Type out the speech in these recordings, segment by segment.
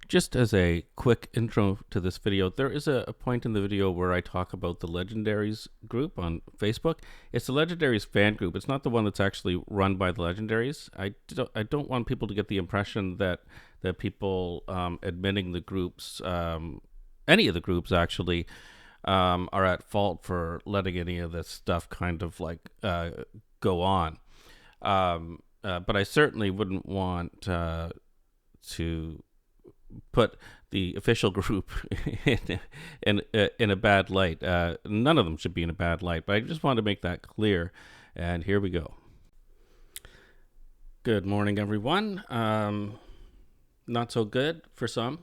Just as a quick intro to this video, there is a point in the video where I talk about the Legendaries group on Facebook. It's the Legendaries fan group. It's not the one that's actually run by the Legendaries. I don't want people to get the impression that people admitting the groups, any of the groups actually, are at fault for letting any of this stuff kind of like go on. But I certainly wouldn't want to put the official group in a bad light. None of them should be in a bad light, but I just want to make that clear. And here we go. Good morning, everyone. Not so good for some.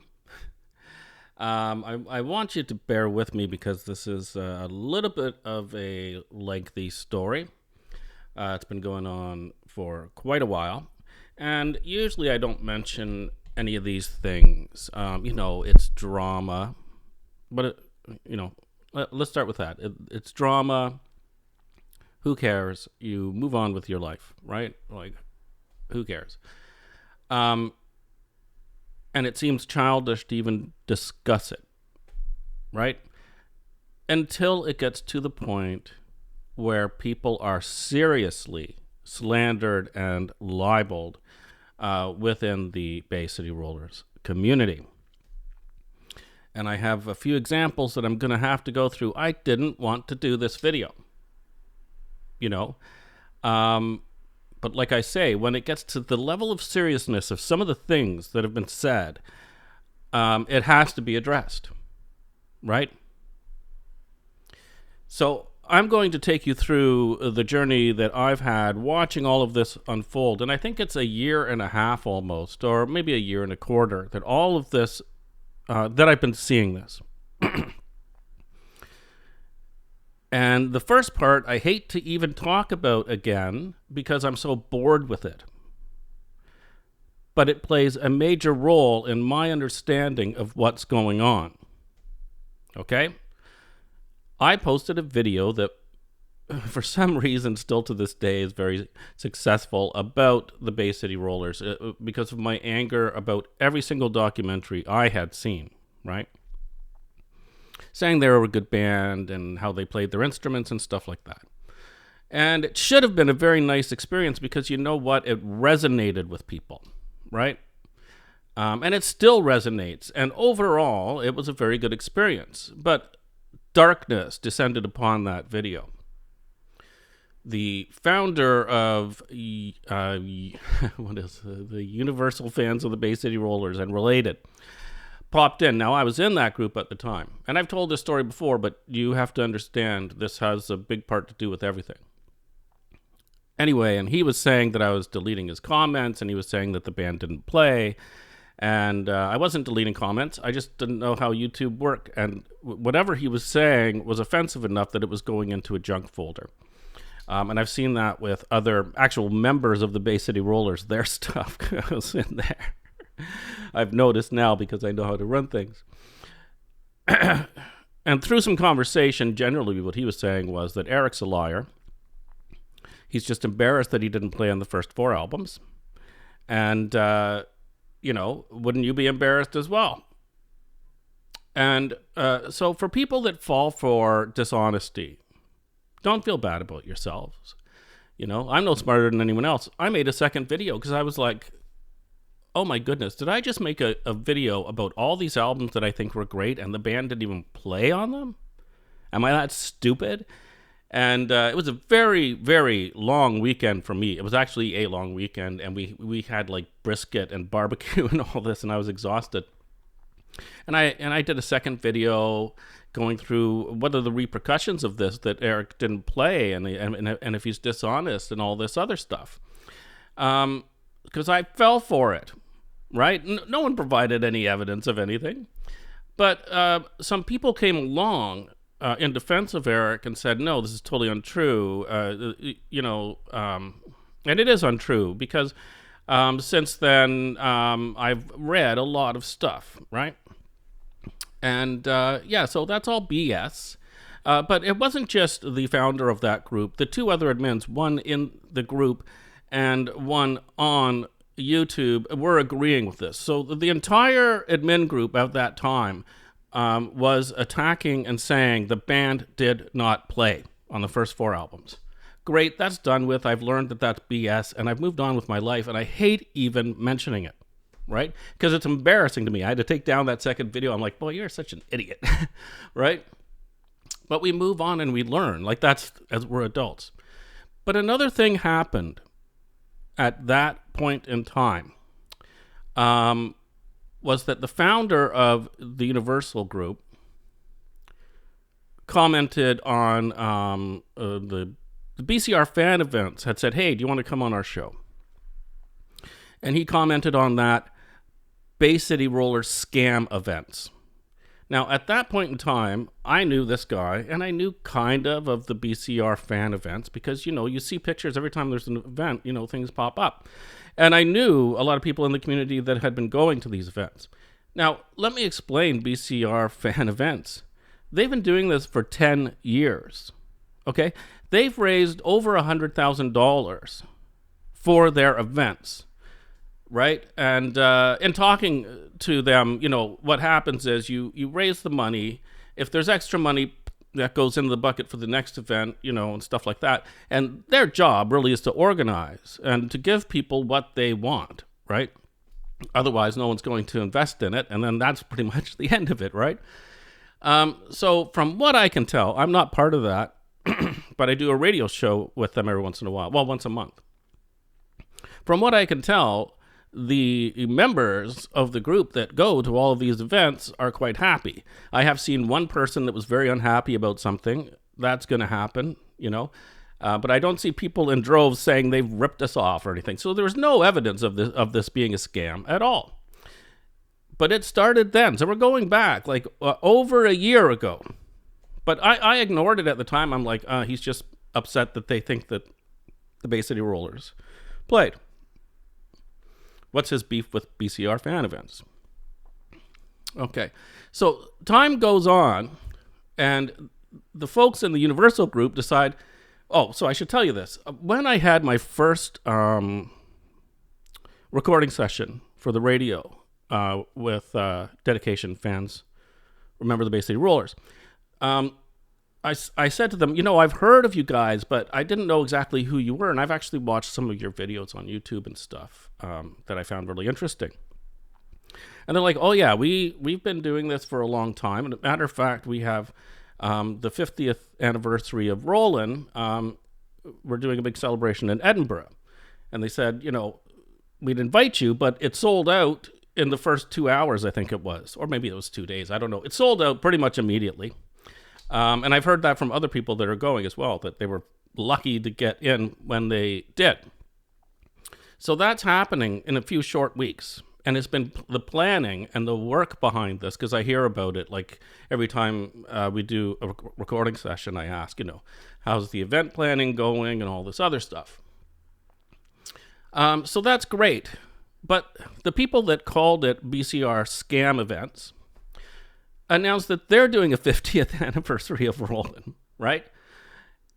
I want you to bear with me because this is a little bit of a lengthy story. It's been going on for quite a while. And usually I don't mention any of these things. It's drama. But, let's start with that. It's drama. Who cares? You move on with your life, right? Like, who cares? And it seems childish to even discuss it, right? Until it gets to the point where people are seriously slandered and libeled within the Bay City Rollers community. And I have a few examples that I'm going to have to go through. I didn't want to do this video, but like I say, when it gets to the level of seriousness of some of the things that have been said, it has to be addressed, right? So I'm going to take you through the journey that I've had watching all of this unfold. And I think it's a year and a half almost, or maybe a year and a quarter, that all of this, that I've been seeing this. And the first part, I hate to even talk about again because I'm so bored with it. But it plays a major role in my understanding of what's going on. Okay? I posted a video that, for some reason, still to this day is very successful about the Bay City Rollers because of my anger about every single documentary I had seen, right? Saying they were a good band and how they played their instruments and stuff like that. And it should have been a very nice experience because you know what? It resonated with people, right? And it still resonates. And overall, it was a very good experience. But darkness descended upon that video. The founder of the Universal Fans of the Bay City Rollers and Related popped in. Now, I was in that group at the time, and I've told this story before, but you have to understand this has a big part to do with everything. Anyway, and he was saying that I was deleting his comments, and he was saying that the band didn't play. And I wasn't deleting comments. I just didn't know how YouTube worked. And whatever he was saying was offensive enough that it was going into a junk folder. And I've seen that with other actual members of the Bay City Rollers. Their stuff goes in there. I've noticed now because I know how to run things. And through some conversation, generally what he was saying was that Eric's a liar. He's just embarrassed that he didn't play on the first 4 albums. And wouldn't you be embarrassed as well? And so for people that fall for dishonesty, don't feel bad about yourselves. I'm no smarter than anyone else. I made a second video because I was like, oh my goodness, did I just make a video about all these albums that I think were great and the band didn't even play on them? Am I that stupid? And it was a very, very long weekend for me. It was actually a long weekend, and we had like brisket and barbecue and all this, and I was exhausted. And I did a second video going through what are the repercussions of this, that Eric didn't play, and if he's dishonest and all this other stuff. Because I fell for it, right? No one provided any evidence of anything. But some people came along in defense of Eric and said, no, this is totally untrue, and it is untrue because since then I've read a lot of stuff, right? And so that's all BS. But it wasn't just the founder of that group. The 2 other admins, one in the group and one on YouTube were agreeing with this. So the entire admin group at that time was attacking and saying the band did not play on the first 4 albums. Great, that's done with. I've learned that that's BS, and I've moved on with my life, and I hate even mentioning it, right? Because it's embarrassing to me. I had to take down that second video. I'm like, boy, you're such an idiot, right? But we move on and we learn. Like, that's as we're adults. But another thing happened at that point in time was that the founder of the Universal Group commented on the BCR fan events, had said, hey, do you want to come on our show? And he commented on that Bay City Rollers scam events. Now, at that point in time, I knew this guy, and I knew kind of the BCR fan events because, you see pictures every time there's an event, things pop up. And I knew a lot of people in the community that had been going to these events. Now, let me explain BCR fan events. They've been doing this for 10 years, okay? They've raised over $100,000 for their events, right? And in talking to them, what happens is you raise the money. If there's extra money, that goes into the bucket for the next event, and stuff like that. And their job really is to organize and to give people what they want, right? Otherwise, no one's going to invest in it, and then that's pretty much the end of it, right? So from what I can tell, I'm not part of that, but I do a radio show with them every once in a while. Well, once a month. From what I can tell, the members of the group that go to all of these events are quite happy. I have seen one person that was very unhappy about something. That's going to happen, but I don't see people in droves saying they've ripped us off or anything. So there's no evidence of this being a scam at all. But it started then. So we're going back like over a year ago. But I ignored it at the time. I'm like, he's just upset that they think that the Bay City Rollers played. What's his beef with BCR fan events? Okay, so time goes on, and the folks in the Universal Group decide, so I should tell you this. When I had my first recording session for the radio with Dedication fans, remember the Bay City Rollers, I said to them, I've heard of you guys, but I didn't know exactly who you were, and I've actually watched some of your videos on YouTube and stuff that I found really interesting. And they're like, oh yeah, we've been doing this for a long time. And as a matter of fact, we have the 50th anniversary of Rollin'. We're doing a big celebration in Edinburgh. And they said, we'd invite you, but it sold out in the first 2 hours, I think it was. Or maybe it was 2 days, I don't know. It sold out pretty much immediately. And I've heard that from other people that are going as well, that they were lucky to get in when they did. So that's happening in a few short weeks. And it's been the planning and the work behind this, because I hear about it. Like every time we do a recording session, I ask, how's the event planning going and all this other stuff. So that's great. But the people that called it BCR scam events announced that they're doing a 50th anniversary of Rollin', right?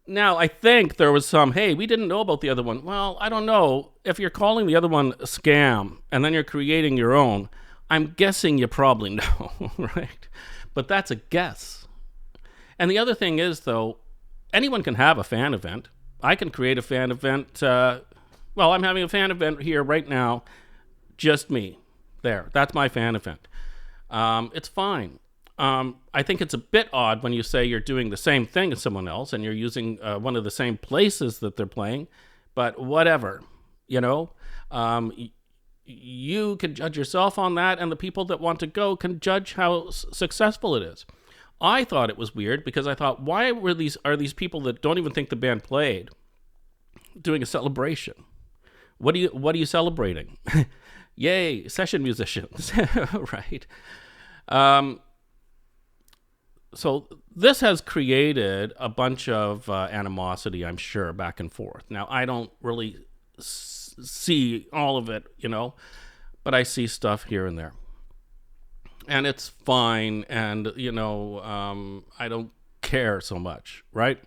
Now, I think there was some, hey, we didn't know about the other one. Well, I don't know. If you're calling the other one a scam and then you're creating your own, I'm guessing you probably know, right? But that's a guess. And the other thing is, though, anyone can have a fan event. I can create a fan event. I'm having a fan event here right now. Just me. There. That's my fan event. It's fine. I think it's a bit odd when you say you're doing the same thing as someone else and you're using one of the same places that they're playing, but whatever, you can judge yourself on that, and the people that want to go can judge how successful it is. I thought it was weird because I thought, why are these people that don't even think the band played doing a celebration? What are you celebrating? Yay, session musicians, right? So this has created a bunch of animosity, I'm sure, back and forth. Now, I don't really see all of it, but I see stuff here and there. And it's fine, and, I don't care so much, right?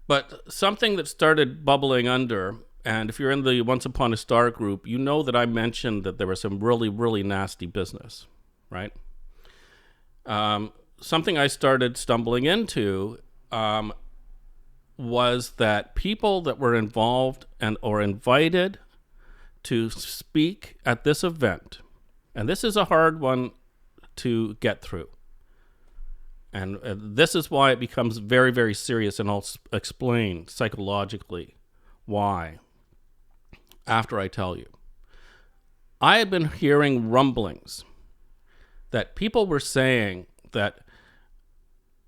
But something that started bubbling under And if you're in the Once Upon a Star group, you know that I mentioned that there was some really, really nasty business, right? Something I started stumbling into was that people that were involved or invited to speak at this event, and this is a hard one to get through, and this is why it becomes very, very serious, and I'll explain psychologically why after I tell you. I had been hearing rumblings that people were saying that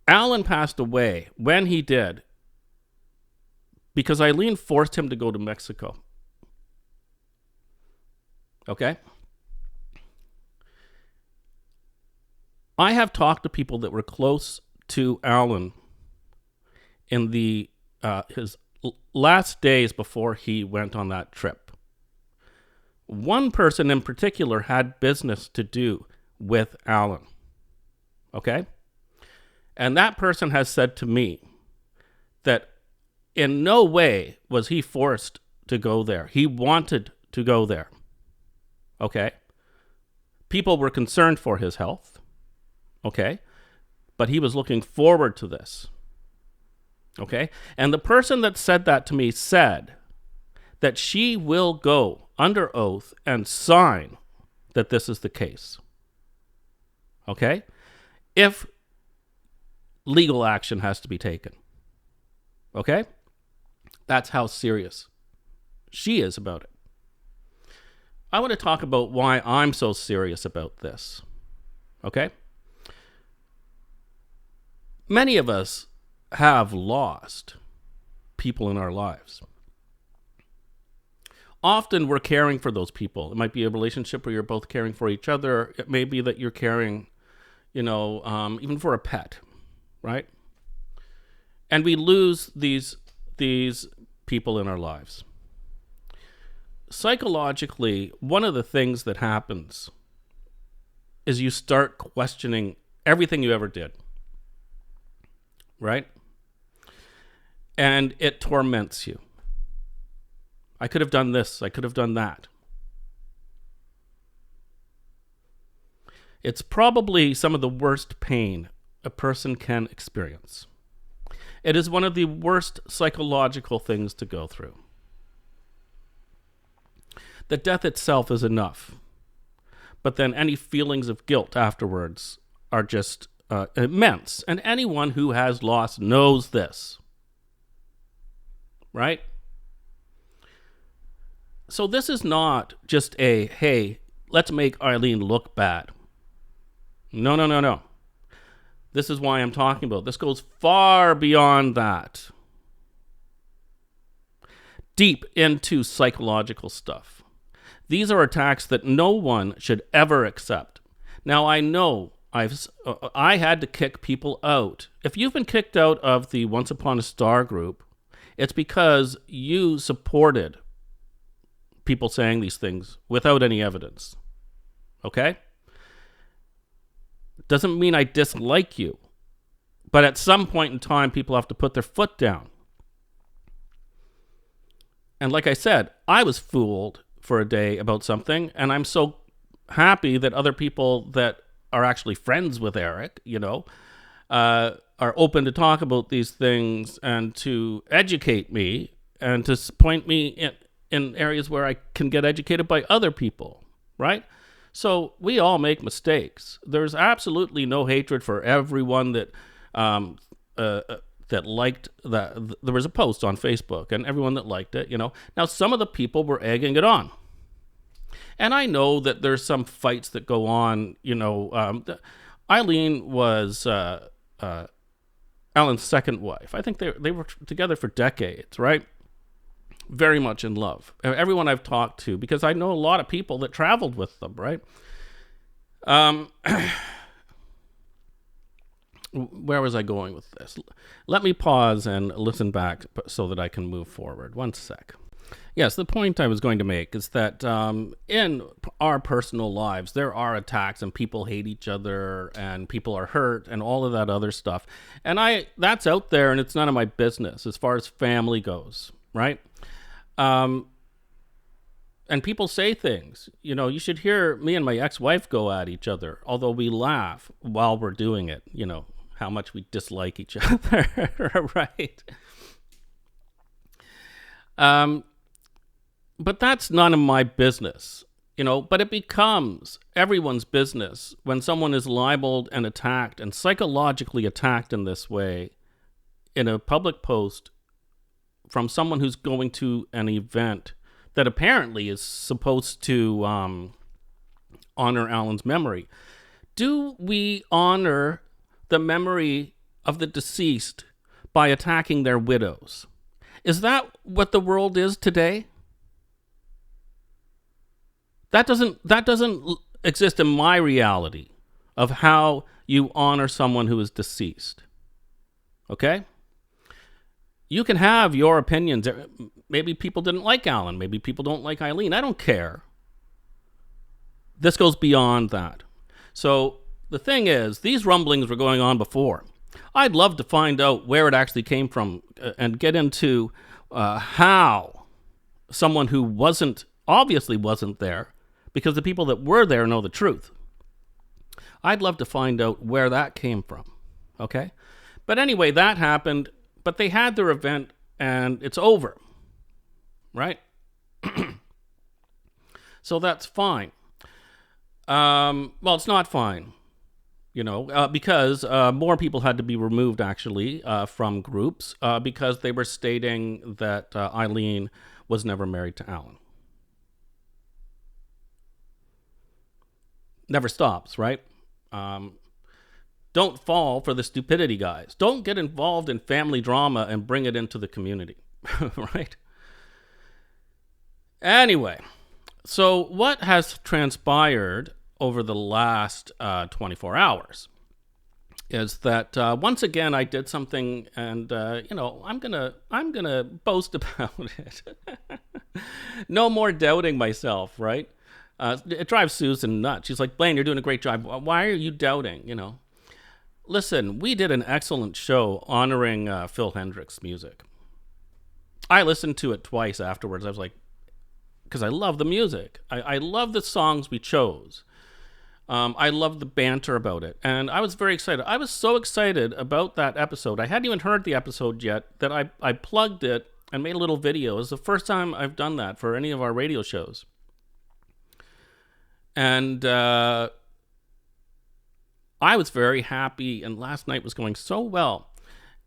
Alan passed away when he did because Eileen forced him to go to Mexico. Okay? I have talked to people that were close to Alan in his last days before he went on that trip. One person in particular had business to do with Alan. Okay? And that person has said to me that in no way was he forced to go there. He wanted to go there. Okay? People were concerned for his health. Okay? But he was looking forward to this. Okay? And the person that said that to me said that she will go under oath and sign that this is the case. Okay? If legal action has to be taken. Okay? That's how serious she is about it. I want to talk about why I'm so serious about this. Okay? Many of us have lost people in our lives. Often we're caring for those people. It might be a relationship where you're both caring for each other. It may be that you're caring, even for a pet, right? And we lose these people in our lives. Psychologically, one of the things that happens is you start questioning everything you ever did, right? And it torments you. I could have done this. I could have done that. It's probably some of the worst pain a person can experience. It is one of the worst psychological things to go through. The death itself is enough, but then any feelings of guilt afterwards are just immense. And anyone who has lost knows this, right? So this is not just hey, let's make Eileen look bad. No. This is why I'm talking about. This goes far beyond that. Deep into psychological stuff. These are attacks that no one should ever accept. Now, I know I had to kick people out. If you've been kicked out of the Once Upon a Star group, it's because you supported people saying these things without any evidence. Okay? Doesn't mean I dislike you. But at some point in time, people have to put their foot down. And like I said, I was fooled for a day about something, and I'm so happy that other people that are actually friends with Eric, are open to talk about these things and to educate me and to point me in areas where I can get educated by other people, right? So we all make mistakes. There's absolutely no hatred for everyone that liked that. There was a post on Facebook, and everyone that liked it, Now, some of the people were egging it on. And I know that there's some fights that go on, Eileen was Alan's second wife. I think they were together for decades, right? Very much in love. Everyone I've talked to, because I know a lot of people that traveled with them, right? Where was I going with this? Let me pause and listen back so that I can move forward. One sec. Yes, the point I was going to make is that in our personal lives, there are attacks and people hate each other and people are hurt and all of that other stuff. And that's out there and it's none of my business as far as family goes, right? And people say things. You should hear me and my ex-wife go at each other, although we laugh while we're doing it, how much we dislike each other, right? But that's none of my business, but it becomes everyone's business when someone is libeled and attacked and psychologically attacked in this way in a public post from someone who's going to an event that apparently is supposed to honor Alan's memory. Do we honor the memory of the deceased by attacking their widows? Is that what the world is today? That doesn't exist in my reality of how you honor someone who is deceased. Okay? You can have your opinions. Maybe people didn't like Alan. Maybe people don't like Eileen. I don't care. This goes beyond that. So the thing is, these rumblings were going on before. I'd love to find out where it actually came from and get into how someone who obviously wasn't there, because the people that were there know the truth. I'd love to find out where that came from. Okay? But anyway, that happened. But they had their event, and it's over, right? So that's fine. Well, it's not fine, because more people had to be removed, actually, from groups because they were stating that Eileen was never married to Alan. Never stops, right? Don't fall for the stupidity, guys. Don't get involved in family drama and bring it into the community, right? Anyway, so what has transpired over the last 24 hours is that once again I did something, and I'm gonna boast about it. No more doubting myself, right? It drives Susan nuts. She's like, Blaine, you're doing a great job. Why are you doubting? Listen, we did an excellent show honoring Phil Hendricks' music. I listened to it twice afterwards. I was like, because I love the music. I love the songs we chose. I love the banter about it. And I was very excited. I was so excited about that episode. I hadn't even heard the episode yet that I plugged it and made a little video. It was the first time I've done that for any of our radio shows. And I was very happy, and last night was going so well.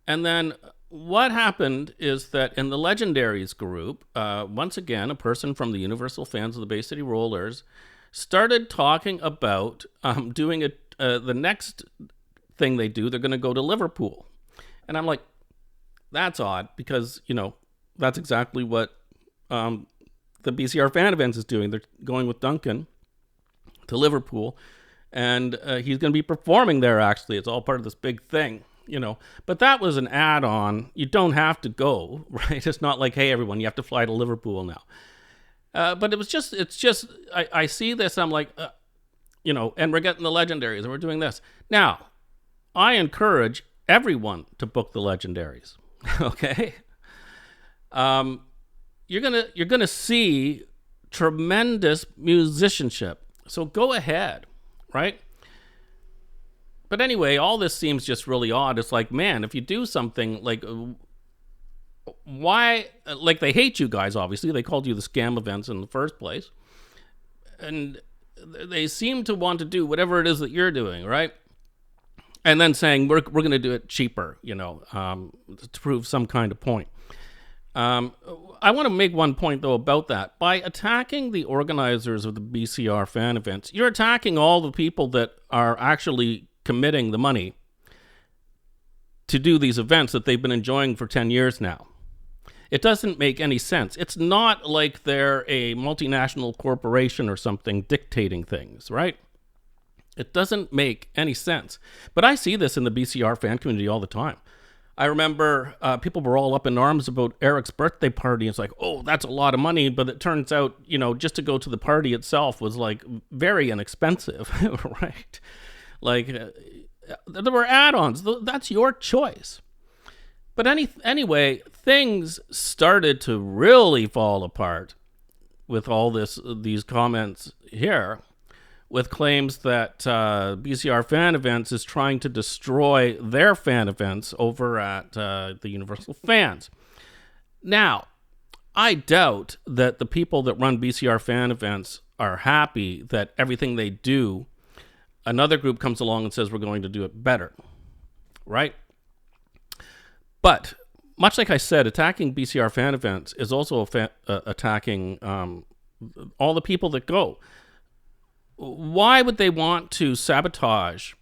And then what happened is that in the Legendaries group, once again, a person from the Universal Fans of the Bay City Rollers started talking about doing the next thing they do. They're going to go to Liverpool. And I'm like, that's odd, because, that's exactly what the BCR Fan Events is doing. They're going with Duncan to Liverpool. And he's going to be performing there, actually. It's all part of this big thing, But that was an add-on. You don't have to go, right? It's not like, hey, everyone, you have to fly to Liverpool now. But it's just, I see this, I'm like, and we're getting the Legendaries, and we're doing this. Now, I encourage everyone to book the Legendaries, okay? You're gonna see tremendous musicianship. So go ahead. Right? But anyway, all this seems just really odd. It's like, man, if you do something like, why, like they hate you guys, obviously. They called you the scam events in the first place. And they seem to want to do whatever it is that you're doing, right? And then saying, we're going to do it cheaper, to prove some kind of point. I want to make one point, though, about that. By attacking the organizers of the BCR fan events, you're attacking all the people that are actually committing the money to do these events that they've been enjoying for 10 years now. It doesn't make any sense. It's not like they're a multinational corporation or something dictating things, right? It doesn't make any sense. But I see this in the BCR fan community all the time. I remember people were all up in arms about Eric's birthday party. It's like, oh, that's a lot of money. But it turns out, just to go to the party itself was like very inexpensive, right? Like there were add-ons. That's your choice. But anyway, things started to really fall apart with all these comments here, with claims that BCR Fan Events is trying to destroy their fan events over at the Universal Fans. Now, I doubt that the people that run BCR Fan Events are happy that everything they do, another group comes along and says we're going to do it better, right? But much like I said, attacking BCR Fan Events is also attacking all the people that go. Why would they want to sabotage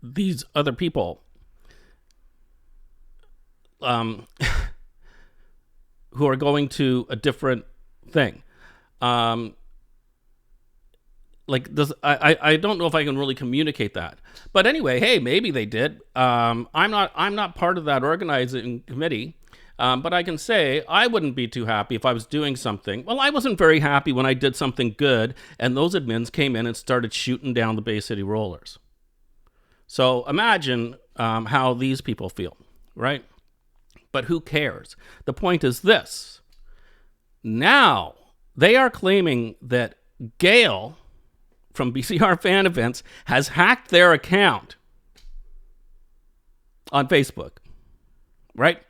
these other people who are going to a different thing? I don't know if I can really communicate that. But anyway, hey, maybe they did. I'm not part of that organizing committee. But I can say I wouldn't be too happy if I was doing something. Well, I wasn't very happy when I did something good and those admins came in and started shooting down the Bay City Rollers. So imagine how these people feel, right? But who cares? The point is this. Now they are claiming that Gail from BCR Fan Events has hacked their account on Facebook, right?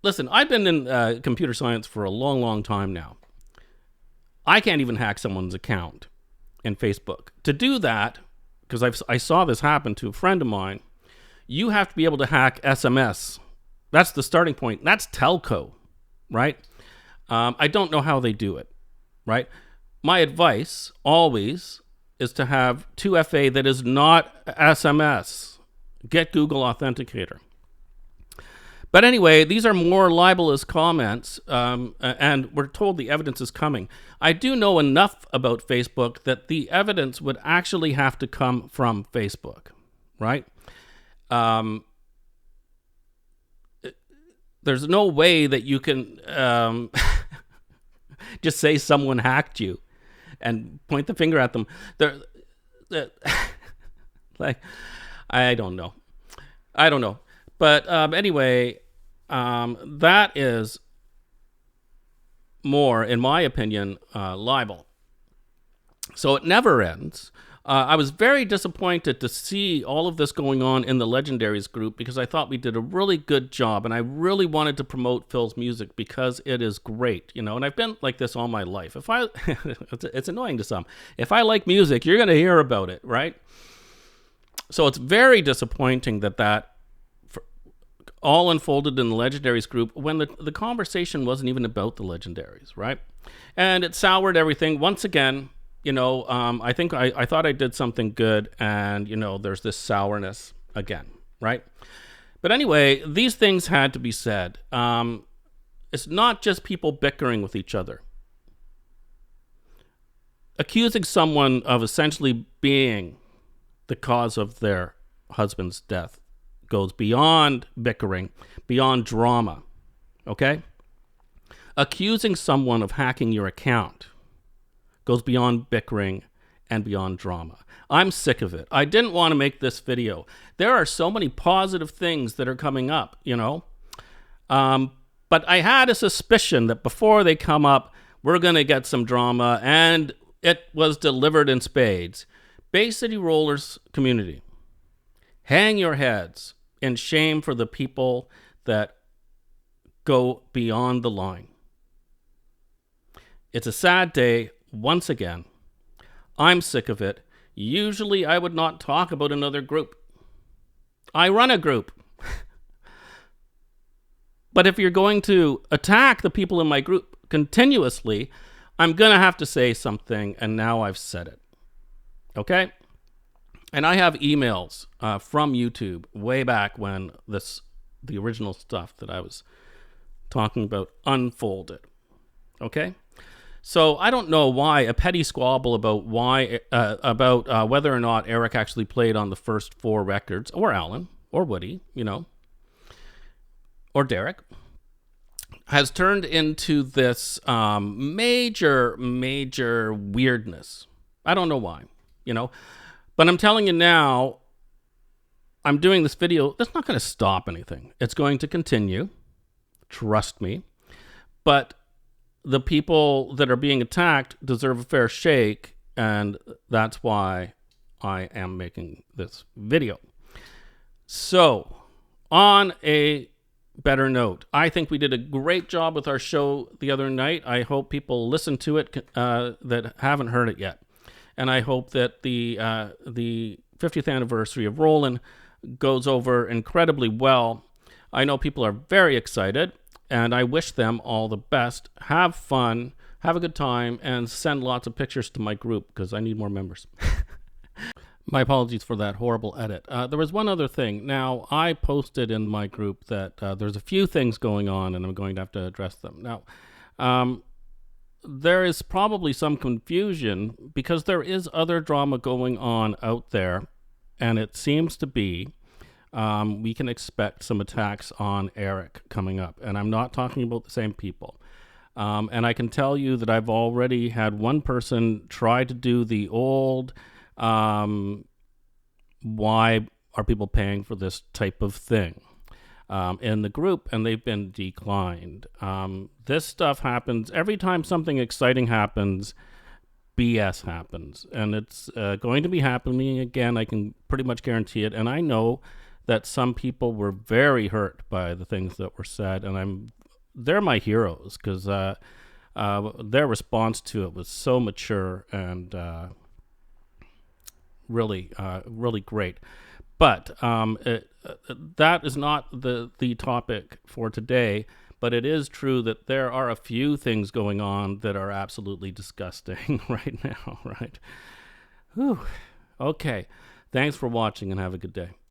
Listen, I've been in computer science for a long, long time now. I can't even hack someone's account in Facebook. To do that, because I saw this happen to a friend of mine, you have to be able to hack SMS. That's the starting point. That's telco, right? I don't know how they do it, right? My advice always is to have 2FA that is not SMS. Get Google Authenticator. But anyway, these are more libelous comments, and we're told the evidence is coming. I do know enough about Facebook that the evidence would actually have to come from Facebook, right? There's no way that you can just say someone hacked you and point the finger at them. Like, I don't know. But anyway, that is more, in my opinion, libel. So it never ends. I was very disappointed to see all of this going on in the Legendaries group because I thought we did a really good job, and I really wanted to promote Phil's music because it is great, you know. And I've been like this all my life. If I, it's annoying to some. If I like music, you're going to hear about it, right? So it's very disappointing that all unfolded in the Legendaries group when the conversation wasn't even about the Legendaries, right? And it soured everything once again. You know, I think I thought I did something good, and, you know, there's this sourness again, right? But anyway, these things had to be said. It's not just people bickering with each other. Accusing someone of essentially being the cause of their husband's death goes beyond bickering, beyond drama, okay? Accusing someone of hacking your account goes beyond bickering and beyond drama. I'm sick of it. I didn't want to make this video. There are so many positive things that are coming up, you know. But I had a suspicion that before they come up, we're going to get some drama, and it was delivered in spades. Bay City Rollers community, hang your heads in shame for the people that go beyond the line. It's a sad day. Once again, I'm sick of it. Usually I would not talk about another group. I run a group. But if you're going to attack the people in my group continuously, I'm going to have to say something, and now I've said it. Okay? And I have emails from YouTube way back when the original stuff that I was talking about unfolded. Okay? So I don't know why a petty squabble about whether or not Eric actually played on the first 4 records, or Alan, or Woody, you know, or Derek, has turned into this major weirdness. I don't know why, you know, but I'm telling you now, I'm doing this video. That's not going to stop anything. It's going to continue. Trust me. But the people that are being attacked deserve a fair shake, and that's why I am making this video. So, on a better note, I think we did a great job with our show the other night. I hope people listen to it that haven't heard it yet. And I hope that the 50th anniversary of Rollin' goes over incredibly well. I know people are very excited, and I wish them all the best. Have fun, have a good time, and send lots of pictures to my group because I need more members. My apologies for that horrible edit. There was one other thing. Now, I posted in my group that there's a few things going on, and I'm going to have to address them. Now, there is probably some confusion because there is other drama going on out there, and it seems to be we can expect some attacks on Eric coming up. And I'm not talking about the same people. And I can tell you that I've already had one person try to do the old... why are people paying for this type of thing in the group, and they've been declined. This stuff happens every time something exciting happens. BS happens, and it's going to be happening again. I can pretty much guarantee it. And I know that some people were very hurt by the things that were said, and they're my heroes because their response to it was so mature and really great. But that is not the topic for today. But it is true that there are a few things going on that are absolutely disgusting right now, right? Whew. Okay. Thanks for watching and have a good day.